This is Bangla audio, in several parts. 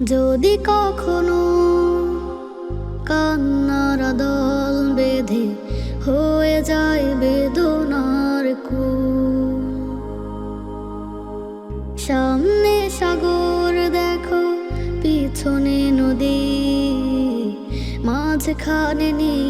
যদি কখনো কান্নার দল বেঁধে হয়ে যায় বেদনার কুল, সামনে সাগর দেখো পিছনে নদী, মাঝখানে নেই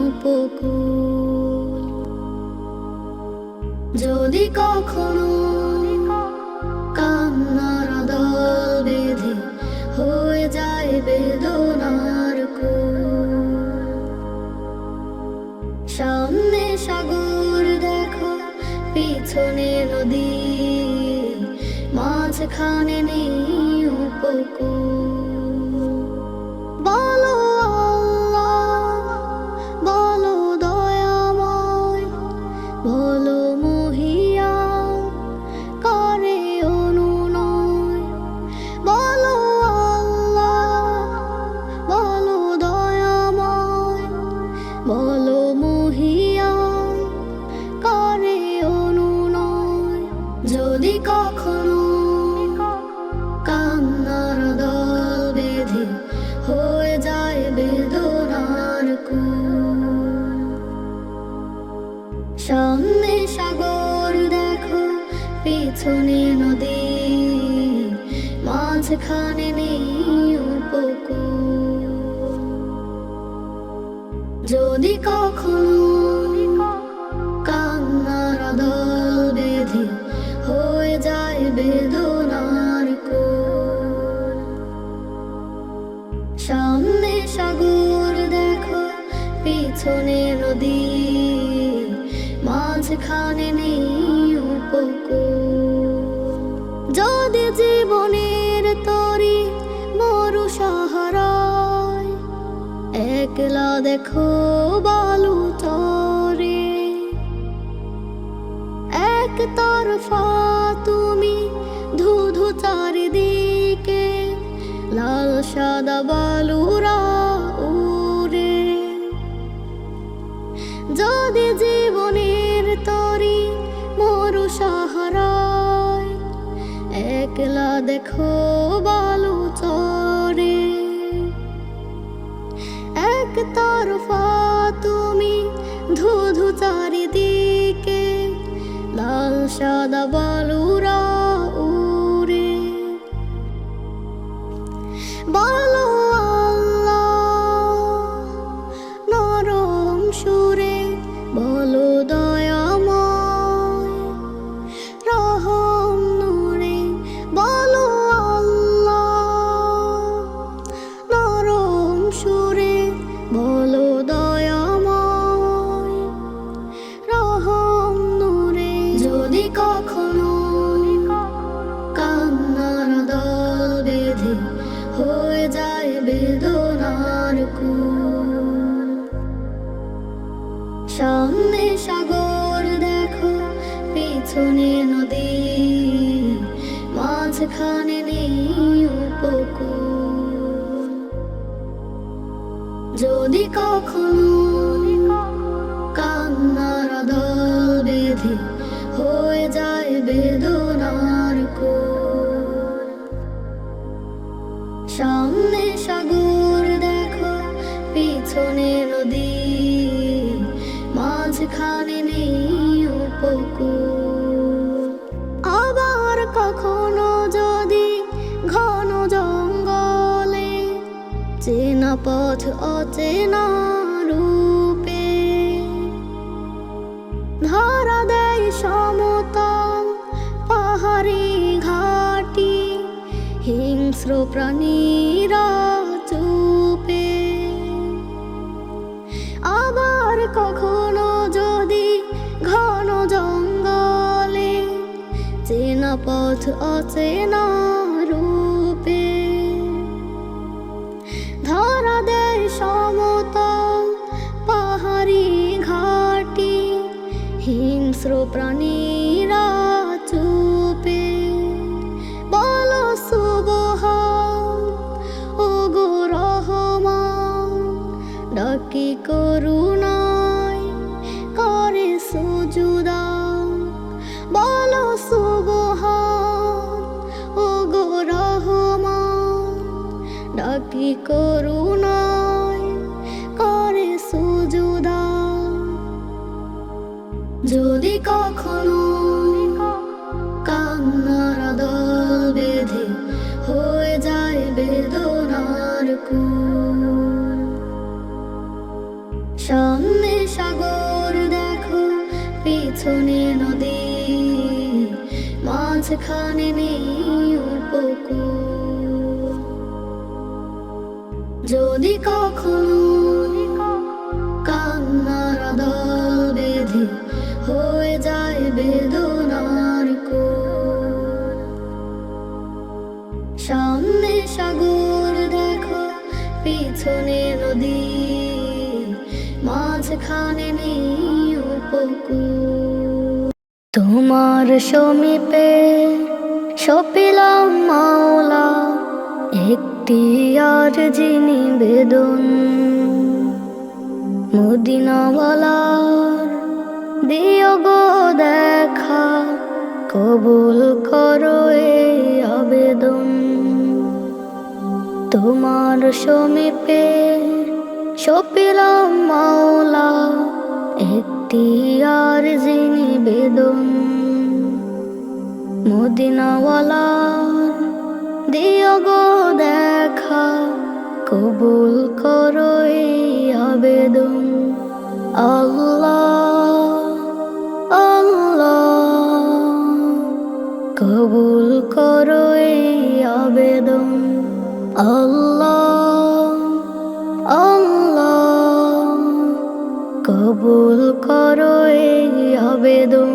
উপকূল। যদি কখনো কান্নার দল বেঁধে হয়ে যায় বেদনার কুল, সামনে সাগর দেখো পিছনে নদী, মাঝখানে নেই উপকূল। বলো আল্লাহ, বলো দয়াময়, বলো মহিয়ান, করে অনুনয়। বলো আল্লাহ, বলো দয়াময়, বলো মহিয়ান, করে অনুনয়। যদি কখনো কান্নার দল বেঁধে হয়ে যায় বেদনার কুল, সামনে সাগর দেখো পিছনে নদী, মাঝখানে নেই উপকূল। যদি কখনো কান্নার দল বেঁধে হয়ে যায় বেদনার কুল, সামনে সাগর দেখো পিছনে নদী, মাঝখানে নেই উপকূল। যদি জীবনের তরি মরু সাহারায়, একলা দেখো বালু চরে, এক তরফা তুমি ধুধু চারিদিকে, লাল সাদা বালুরা উড়ে। যদি জীবনের তরি মরু সাহারায়, একলা দেখো বালু চরে, এক তরফা তুমি ধুধু চারিদিকে, লাল সাদা বালুরা উড়ে। বলো আল্লাহ নরম সুরে, বলো দয়াময় রহম নূরে। বলো আল্লাহ নরম সুরে, বলো দয়াময় রহম নূরে। যদি কখনো কান্নার দল বেঁধে হয়ে যায় বেদনার কুল, সামনে সাগর দেখো পিছনে নদী, মাঝখানে নেই উপকূল। যদি কখনো কান্নার দল বেঁধে হয়ে যায় বেদনার কুল, সামনে সাগর দেখো পিছনে নদী, মাঝখানে নেই উপকূল। আবার কখনো যদি ঘন জঙ্গলে চেনা পথ অচেনা রূপে, ধরা দেয় সমতল পাহাড়ি ঘাটি, হিংস্র প্রাণীরা চুপে। আবার কখনো যদি ঘন জঙ্গলে চেনা পথ অচেনা রূপে, ধরা দেয় সমতল পাহাড়ি ঘাটি, হিংস্র প্রাণীরা চুপে। বলো সুবহান ওগো রহমান, ডাকি করুণায় করে সুজুদা। বলো সুবহান ওগো রহমান, কি করুণায় করে সুজুদা। যদি কখনো কান্নার দল বেঁধে হয়ে যায় বেদনার কুল, সামনে সাগর দেখো পিছনে নদী, মাঝখানে নেই উপকূল। যদি কখনো কান্নার দল বেঁধে হয়ে যায় বেদনার কুল, সামনে সাগর দেখো পিছনে নদী, মাঝখানে নেই উপকূল। তোমার সমীপে সপিলাম মাওলা একটি আরজি নিবেদন, মদিনাওয়ালার দিও গো দেখা, কবুল করো এই আবেদন। তোমার সমীপে সপিলাম মাওলা একটি আরজি নিবেদন, মদিনাওয়ালার দিও গো দেখা, কবুল করো এই আবেদন। আল্লাহ আল্লাহ কবুল করো এই আবেদন। আল্লাহ আল্লাহ কবুল করো এই আবেদন।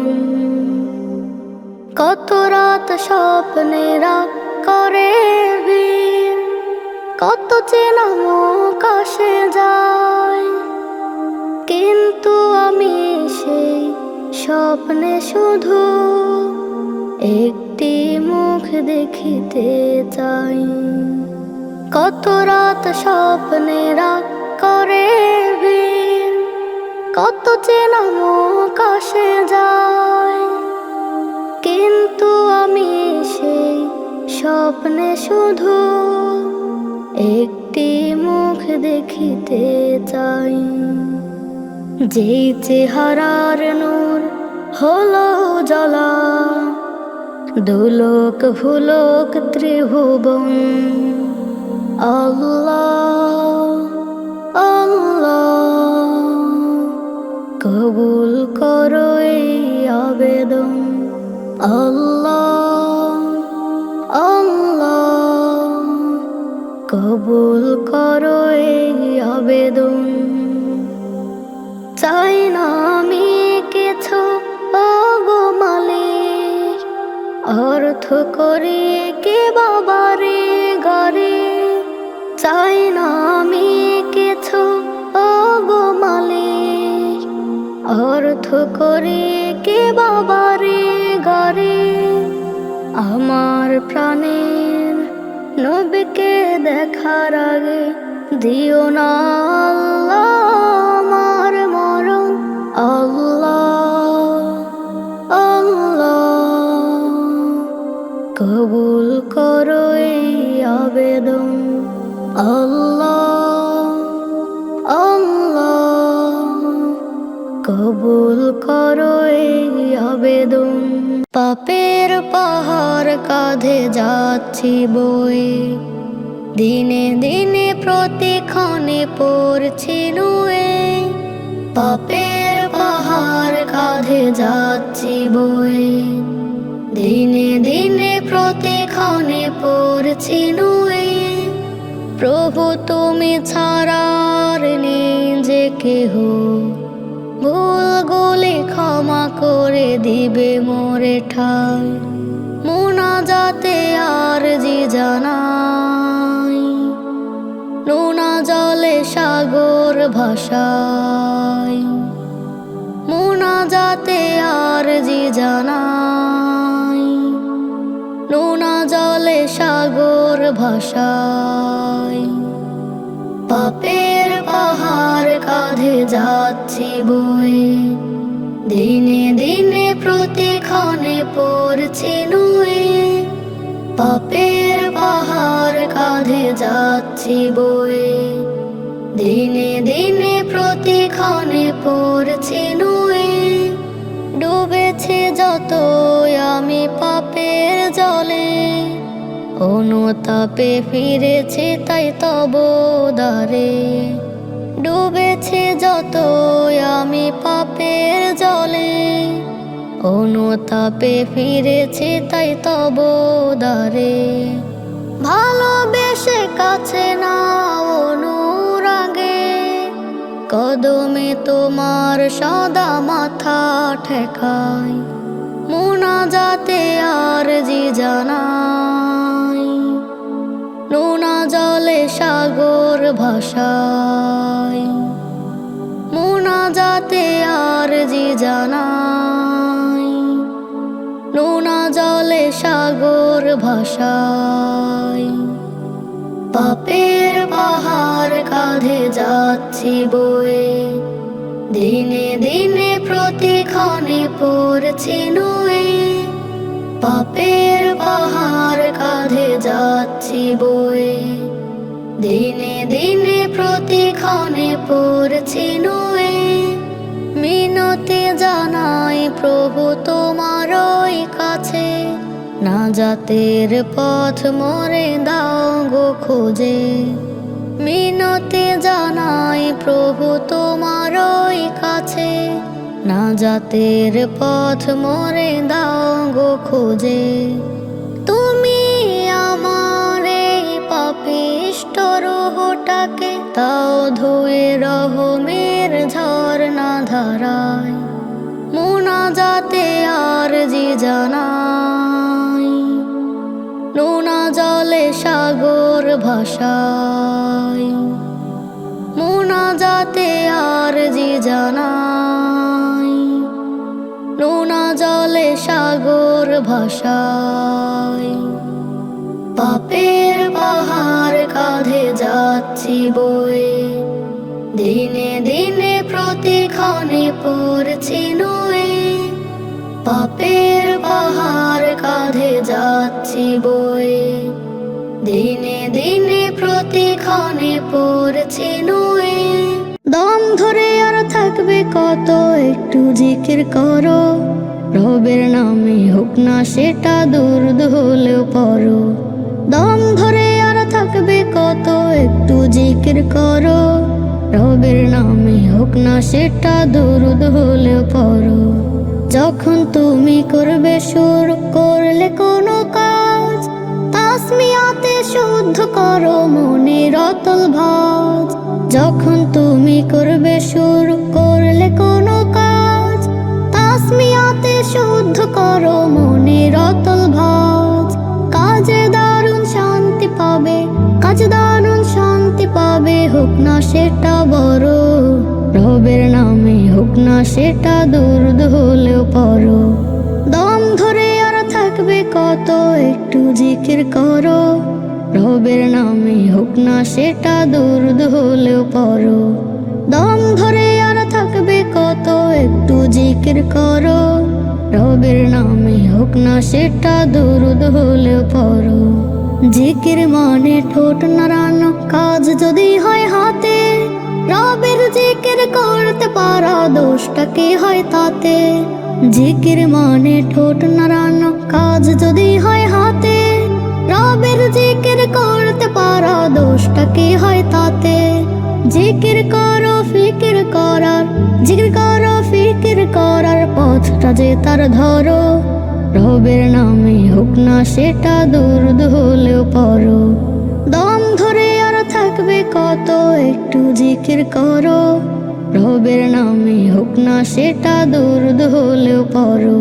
কত রাত স্বপ্নেরা করে ভিড়, কত চেনা মুখ আসে যায়, কিন্তু আমি সেই স্বপ্নে শুধু একটি মুখ দেখিতে চাই। কত রাত স্বপ্নেরা করে ভিড়, কত চেনা মুখ আসে যায়, কিন্তু আমি সেই স্বপ্নে শুধু একটি মুখ দেখিতে চাই। যেই চেহারার নূর হলো জ্বলা, দুলোক ভুলোক ত্রিভুবন। আল্লাহ আল্লাহ কবুল করো এই আবেদন। আল্লাহ আল্লাহ কবুল করো এই আবেদন। চাই না আমি কিছু ওগো মালিক, অর্থ করি কে বাবারে গারে। চাই না আমি কিছু ওগো মালিক, অর্থ করি কে বাবারে গারে। আমার প্রাণের নবীকে দেখার আগে দিও না আল্লাহ আমার মরণ। আল্লাহ আল্লাহ কবুল করো এই আবেদন। আল্লাহ আল্লাহ কবুল করো এই আবেদন। পাপের পাহাড় কাঁধে যাচ্ছি বয়ে, দিনে দিনে প্রতিক্ষণে পড়ছি নুয়ে। পাপের পাহাড় কাঁধে যাচ্ছি বয়ে, দিনে দিনে প্রতিক্ষণে পড়ছি নুয়ে। প্রভু তুমি ছাড়ার নেই যে কেহ, ভুলগুলি ক্ষমা করে দিবে মোরে ঠাই। মুনাজাতে আরজি জানাই, নোনা জলে সাগর ভাষায়। মুনাজাতে আরজি জানাই, নোনা জলে সাগর ভাষায়। পাপের পাহাড় কাঁধে যাচ্ছি বয়ে, দিনে দিনে প্রতিক্ষণে পড়ছি নুয়ে। পাপের পাহাড় কাঁধে যাচ্ছি বয়ে, দিনে দিনে প্রতিক্ষণে পড়ছি নুয়ে। ডুবেছে যত আমি পাপের জলে, অনুতাপে ফিরেছে তাই তব দ্বারে। ডুবেছে যত আমি পাপের জলে, অনুতাপে ফিরেছে তাই তব দ্বারে। ভালোবেসে কাছে না অনুরাগে, কদমে তোমার সদা মাথা ঠেকাই। মুনাজাতে আরজি জানাই, নোনা জলে সাগর ভাসাই। মুনাজাতে আরজি জানাই, নোনা জলে সাগর ভাসাই। পাপের পাহাড় কাঁধে যাচ্ছি বয়ে, দিনে দিনে প্রতিক্ষণে পড়ছি নুয়ে। পাপের পাহাড় কাঁধে যাচ্ছি বয়ে, দিনে দিনে প্রতিক্ষণে পড়ছি নুয়ে। মিনতি জানাই প্রভু তোমারই কাছে, নাজাতের পথ মোরে দাও গো খুঁজে। মিনতি জানাই প্রভু তোমারই কাছে, নাজাতের পথ মোরে দাও গো খুঁজে। তুমি আমার এই পাপিষ্ঠ রূহটাকে তাও ধুয়ে রহমের ঝরনা ধারায়। মুনাজাতে আরজি জানাই, নোনা জলে সাগর ভাসাই। মুনাজাতে আরজি জানাই, নোনা জলে সাগর ভাসাই। পাপের পাহাড় কাঁধে যাচ্ছি বয়ে, দিনে দিনে প্রতিক্ষণে পড়ছি নুয়ে। পাপের পাহাড় কাঁধে যাচ্ছি বয়ে, দিনে দিনে প্রতিক্ষণে পড়ছি নুয়ে। দম ধরে আর থাকবে কত, একটু জিকির করো। রবের নামে হোক না সেটা দুরূদ হলেও পড়ো। দম ধরে আর থাকবে কত, একটু জিকির করো। রবের নামে হোক না সেটা দুরূদ হলেও পড়ো। যখন তুমি করবে শুরু করলে কোনো কাজ, তাসমিয়াতে শুদ্ধ করো মনের অতল ভাঁজ। যখন তুমি করবে শুরু করলে কোনো কাজ, তাসমিয়াতে শুদ্ধ করো মনের অতল ভাঁজ। কাজে দারুণ শান্তি পাবে, কাজে দারুণ শান্তি পাবে, হোক না সেটা বড়। রবের নামে হোক না সেটা দুরূদ হলেও পড়ো। দম ধরে আর থাকবে কত, একটু জিকির করো। রবের নামে হোক না সেটা দুরূদ হলেও পড়ো। দম ধরে আর থাকবে কত, একটু জিকির করো। রবের নামে হোক না সেটা দুরূদ হলেও পড়ো। জিকির মানে ঠোঁট নাড়ানো, কাজ যদি হয় হাতে। রবের জিকির করতে পারা, দোষটা কি হয় তাতে। জিকির মানে ঠোঁট নাড়ানো, কাজ যদি হয় হাতে। রবের জিকির করতে পারা, দোষটা কি হয় তাতে। জিকির করো ফিকির করার, জিকির করো ফিকির করার পথটা যে তার ধরো। রবের নামে হোক না সেটা দুরূদ হলেও পড়ো। দম ধরে আর থাকবে কত, একটু জিকির করো। রবের নামে হোক না সেটা দুরূদ হলেও পড়ো।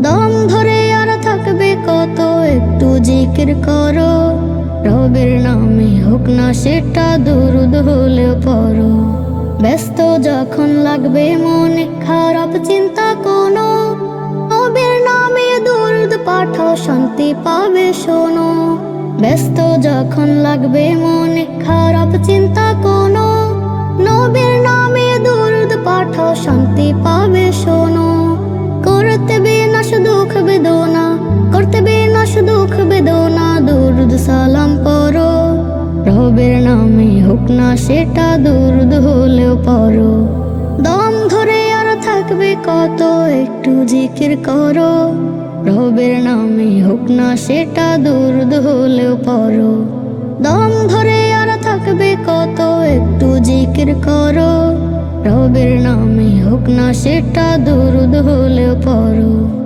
দম ধরে আর থাকবে কত, একটু জিকির করো। রবের নামে হোক না সেটা দুরূদ হলেও পড়ো। ব্যস্ত যখন লাগবে মনে খারাপ চিন্তা কোনো, রবের নামে দুরূদ পাঠাও শান্তি পাবে শোনো। ব্যস্ত যখন লাগবে মনে খারাপ চিন্তা কোনো, নবীর নামে দুরূদ পাঠাও শান্তি পাবে শোনো। করতে বিনাশ দুঃখ বেদনা, করতে বিনাশ দুঃখ বেদনা, সালাম পড়ো, রবের নামে হোক না সেটা দুরুদ হলেও পড়ো। দম ধরে আর থাকবে কত, একটু জিকির করো, রবের নামে হোক না সেটা দুরুদ হলেও পড়ো। দম ধরে আর থাকবে কত, একটু জিকির করো, রবের নামে হোক না সেটা দুরুদ হলেও পড়ো।